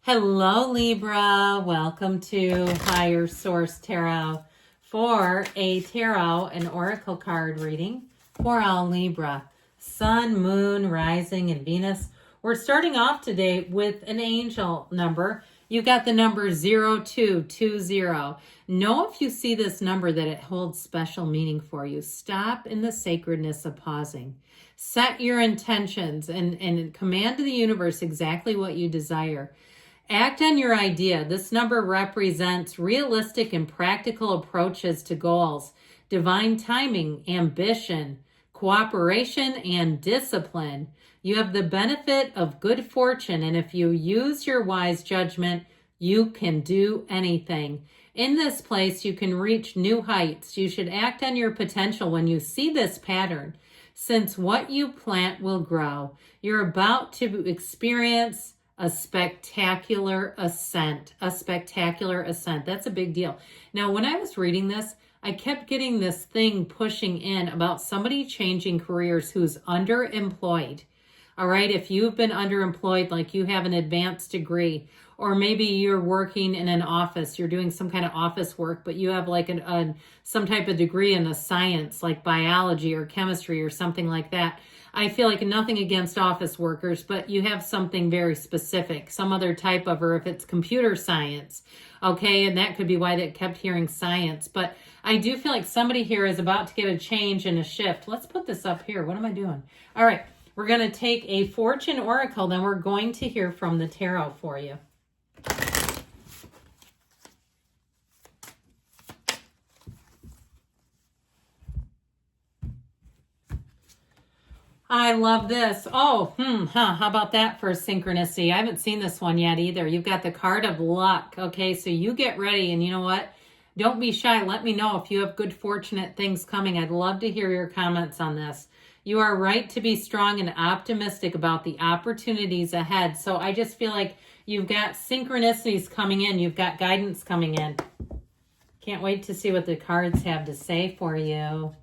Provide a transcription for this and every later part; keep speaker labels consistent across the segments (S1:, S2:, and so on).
S1: Hello, Libra. Welcome to Higher Source Tarot for a tarot and oracle card reading for all Libra. Sun, Moon, Rising, and Venus. We're starting off today with an angel number. You've got the number 0220. Know if you see this number that it holds special meaning for you. Stop in the sacredness of pausing. Set your intentions and command to the universe exactly what you desire. Act on your idea. This number represents realistic and practical approaches to goals, divine timing, ambition, cooperation, and discipline. You have the benefit of good fortune, and if you use your wise judgment, you can do anything. In this place, you can reach new heights. You should act on your potential when you see this pattern, since what you plant will grow. You're about to experience a spectacular ascent. That's a big deal. Now, when I was reading this, I kept getting this thing pushing in about somebody changing careers who's underemployed. All right, if you've been underemployed, like you have an advanced degree, or maybe you're working in an office, you're doing some kind of office work, but you have like some type of degree in a science, like biology or chemistry or something like that. I feel like nothing against office workers, but you have something very specific, some other type of, or if it's computer science, okay, and that could be why they kept hearing science. But I do feel like somebody here is about to get a change and a shift. Let's put this up here. What am I doing? All right, we're going to take a fortune oracle, then we're going to hear from the tarot for you. I love this. Oh, how about that for synchronicity? I haven't seen this one yet either. You've got the card of luck. Okay, so you get ready, and you know what? Don't be shy. Let me know if you have good, fortunate things coming. I'd love to hear your comments on this. You are right to be strong and optimistic about the opportunities ahead. So I just feel like you've got synchronicities coming in. You've got guidance coming in. Can't wait to see what the cards have to say for you.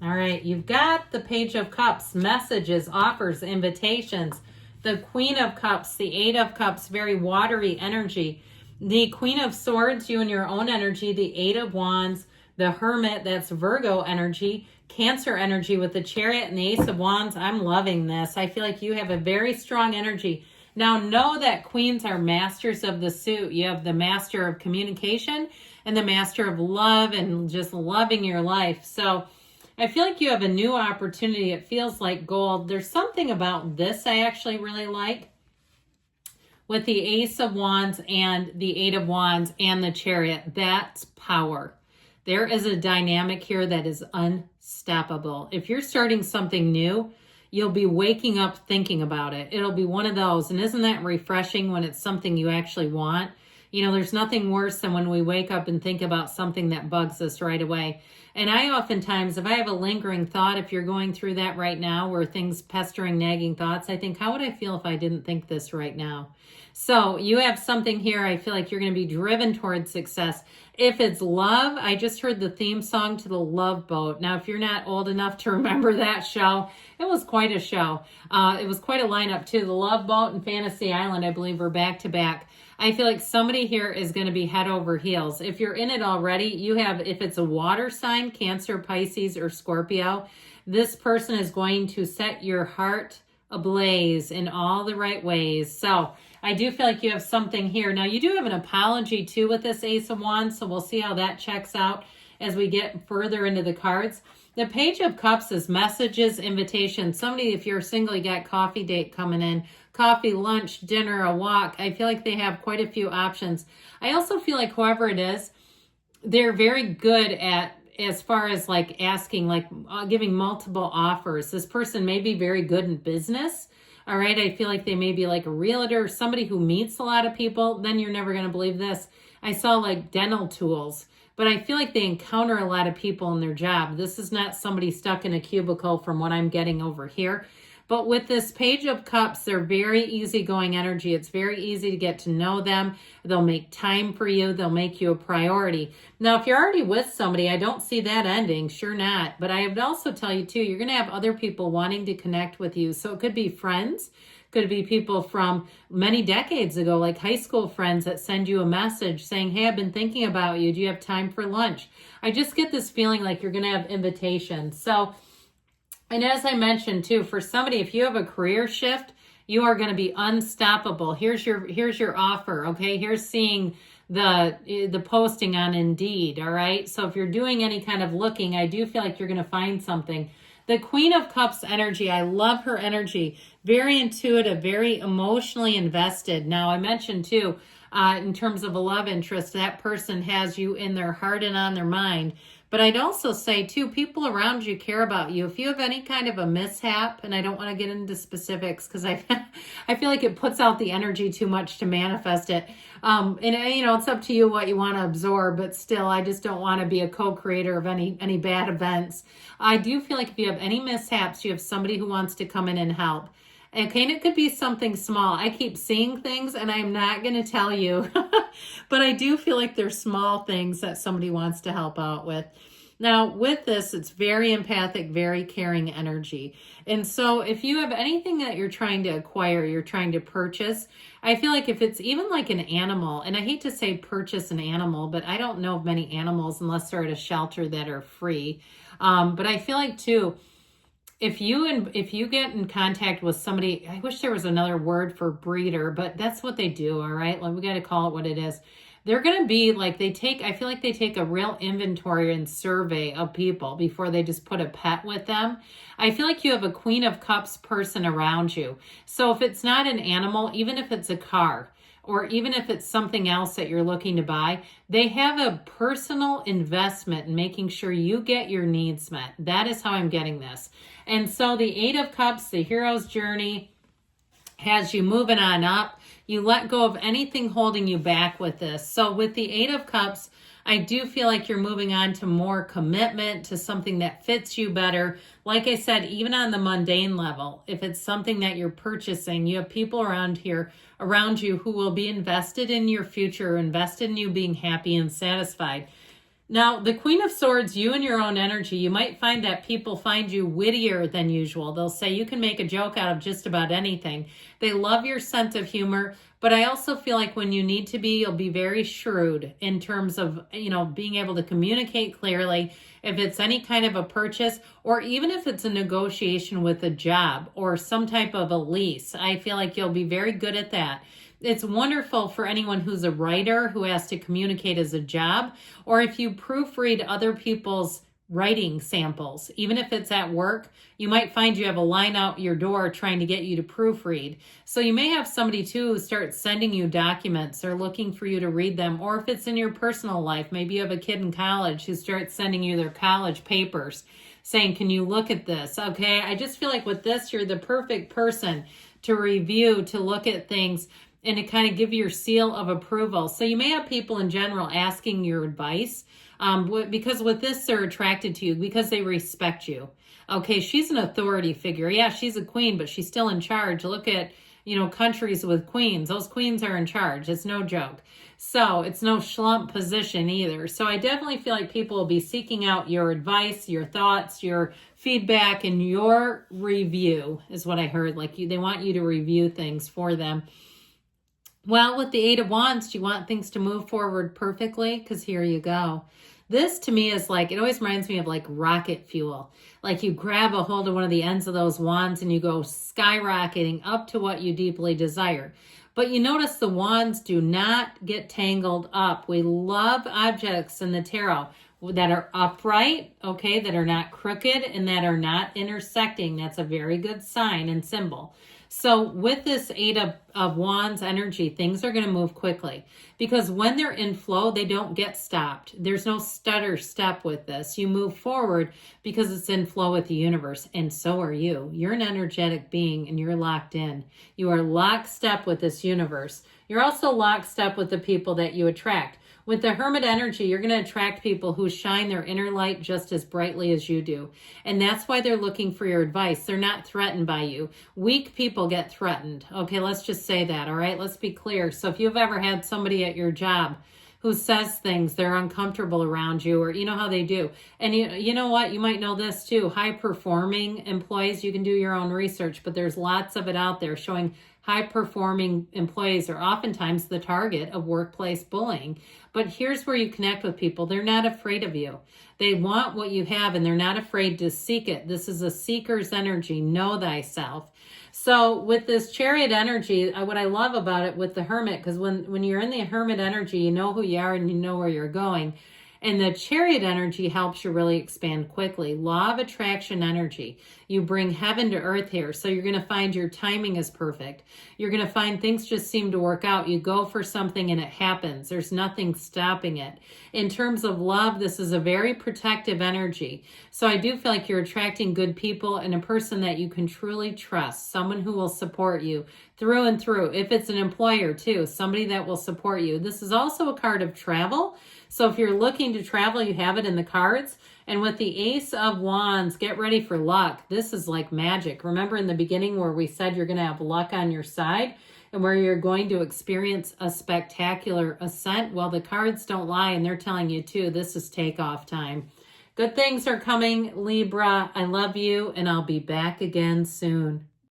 S1: All right, you've got the Page of Cups, messages, offers, invitations. The Queen of Cups, the Eight of Cups, very watery energy. The Queen of Swords, you and your own energy. The Eight of Wands, the Hermit, that's Virgo energy. Cancer energy with the Chariot and the Ace of Wands. I'm loving this. I feel like you have a very strong energy. Now, know that queens are masters of the suit. You have the master of communication and the master of love and just loving your life. So I feel like you have a new opportunity. It feels like gold. There's something about this I actually really like with the Ace of Wands and the Eight of Wands and the Chariot. That's power. There is a dynamic here that is unstoppable. If you're starting something new, you'll be waking up thinking about it. It'll be one of those. And isn't that refreshing when it's something you actually want? You know, there's nothing worse than when we wake up and think about something that bugs us right away. And I oftentimes, if I have a lingering thought, if you're going through that right now, where things pestering, nagging thoughts, I think, how would I feel if I didn't think this right now? So you have something here. I feel like you're going to be driven towards success. If it's love, I just heard the theme song to The Love Boat. Now, if you're not old enough to remember that show, it was quite a show. It was quite a lineup too. The Love Boat and Fantasy Island, I believe, were back to back. I feel like somebody here is going to be head over heels. If you're in it already, you have, if it's a water sign, Cancer, Pisces, or Scorpio, this person is going to set your heart ablaze in all the right ways. So I do feel like you have something here. Now, you do have an apology too with this Ace of Wands, so we'll see how that checks out as we get further into the cards. The Page of Cups is messages, invitations. Somebody, if you're single, you got coffee date coming in. Coffee, lunch, dinner, a walk. I feel like they have quite a few options. I also feel like whoever it is, they're very good at, as far as like asking, like giving multiple offers. This person may be very good in business. All right. I feel like they may be like a realtor, somebody who meets a lot of people. Then you're never going to believe this. I saw like dental tools, but I feel like they encounter a lot of people in their job. This is not somebody stuck in a cubicle from what I'm getting over here. But with this Page of Cups, they're very easygoing energy. It's very easy to get to know them. They'll make time for you. They'll make you a priority. Now, if you're already with somebody, I don't see that ending. Sure not. But I would also tell you, too, you're going to have other people wanting to connect with you. So it could be friends. Could be people from many decades ago, like high school friends that send you a message saying, hey, I've been thinking about you. Do you have time for lunch? I just get this feeling like you're going to have invitations. So, and as I mentioned too, for somebody, if you have a career shift, you are going to be unstoppable. Here's your offer. Okay. Here's seeing the posting on Indeed. All right. So if you're doing any kind of looking, I do feel like you're going to find something. The Queen of Cups energy, I love her energy. Very intuitive, very emotionally invested. Now, I mentioned too, in terms of a love interest, that person has you in their heart and on their mind. But I'd also say too, people around you care about you. If you have any kind of a mishap, and I don't want to get into specifics because I feel like it puts out the energy too much to manifest it. And you know, it's up to you what you want to absorb, but still, I just don't want to be a co-creator of any bad events. I do feel like if you have any mishaps, you have somebody who wants to come in and help. Okay, and it could be something small. I keep seeing things and I'm not going to tell you, but I do feel like there's small things that somebody wants to help out with. Now, with this, it's very empathic, very caring energy. And so if you have anything that you're trying to acquire, you're trying to purchase, I feel like if it's even like an animal, and I hate to say purchase an animal, but I don't know of many animals unless they're at a shelter that are free. But I feel like too, if you get in contact with somebody, I wish there was another word for breeder, but that's what they do, all right? Like, we got to call it what it is. They're going to be like, I feel like they take a real inventory and survey of people before they just put a pet with them. I feel like you have a Queen of Cups person around you. So if it's not an animal, even if it's a car, or even if it's something else that you're looking to buy, they have a personal investment in making sure you get your needs met. That is how I'm getting this. And so the Eight of Cups, the hero's journey, has you moving on up. You let go of anything holding you back with this. So with the Eight of Cups, I do feel like you're moving on to more commitment, to something that fits you better. Like I said, even on the mundane level, if it's something that you're purchasing, you have people around you who will be invested in your future, invested in you being happy and satisfied. Now, the Queen of Swords, you and your own energy, you might find that people find you wittier than usual. They'll say you can make a joke out of just about anything. They love your sense of humor, but I also feel like when you need to be, you'll be very shrewd in terms of, being able to communicate clearly. If it's any kind of a purchase, or even if it's a negotiation with a job or some type of a lease, I feel like you'll be very good at that. It's wonderful for anyone who's a writer who has to communicate as a job, or if you proofread other people's writing samples, even if it's at work, you might find you have a line out your door trying to get you to proofread. So you may have somebody too who starts sending you documents or looking for you to read them, or if it's in your personal life, maybe you have a kid in college who starts sending you their college papers saying, can you look at this? Okay, I just feel like with this, you're the perfect person to review, to look at things, and to kind of give your seal of approval. So you may have people in general asking your advice because with this, they're attracted to you because they respect you. Okay, she's an authority figure. Yeah, she's a queen, but she's still in charge. Look at, countries with queens. Those queens are in charge. It's no joke. So it's no schlump position either. So I definitely feel like people will be seeking out your advice, your thoughts, your feedback, and your review is what I heard. Like they want you to review things for them. Well, with the Eight of Wands, do you want things to move forward perfectly? Because here you go. This to me is like, it always reminds me of like rocket fuel. Like you grab a hold of one of the ends of those wands and you go skyrocketing up to what you deeply desire. But you notice the wands do not get tangled up. We love objects in the tarot that are upright, okay, that are not crooked and that are not intersecting. That's a very good sign and symbol. So with this Eight of Wands energy, things are going to move quickly because when they're in flow, they don't get stopped. There's no stutter step with this. You move forward because it's in flow with the universe, and so are you. You're an energetic being and you're locked in. You are lockstep with this universe. You're also lockstep with the people that you attract. With the Hermit energy, you're going to attract people who shine their inner light just as brightly as you do. And that's why they're looking for your advice. They're not threatened by you. Weak people get threatened. Okay, let's just say that, all right? Let's be clear. So if you've ever had somebody at your job who says things, they're uncomfortable around you, or you know how they do. And you know what? You might know this too. High performing employees, you can do your own research, but there's lots of it out there showing high performing employees are oftentimes the target of workplace bullying. But here's where you connect with people. They're not afraid of you. They want what you have and they're not afraid to seek it. This is a seeker's energy. Know thyself. So with this Chariot energy, what I love about it with the Hermit, because when you're in the Hermit energy, you know who you are and you know where you're going. And the Chariot energy helps you really expand quickly. Law of attraction energy. You bring heaven to earth here. So you're going to find your timing is perfect. You're going to find things just seem to work out. You go for something and it happens. There's nothing stopping it. In terms of love, this is a very protective energy. So I do feel like you're attracting good people and a person that you can truly trust. Someone who will support you through and through. If it's an employer too, somebody that will support you. This is also a card of travel. So if you're looking to travel, you have it in the cards. And with the Ace of Wands, get ready for luck. This is like magic. Remember in the beginning where we said you're going to have luck on your side and where you're going to experience a spectacular ascent? Well, the cards don't lie and they're telling you too, this is takeoff time. Good things are coming, Libra. I love you and I'll be back again soon.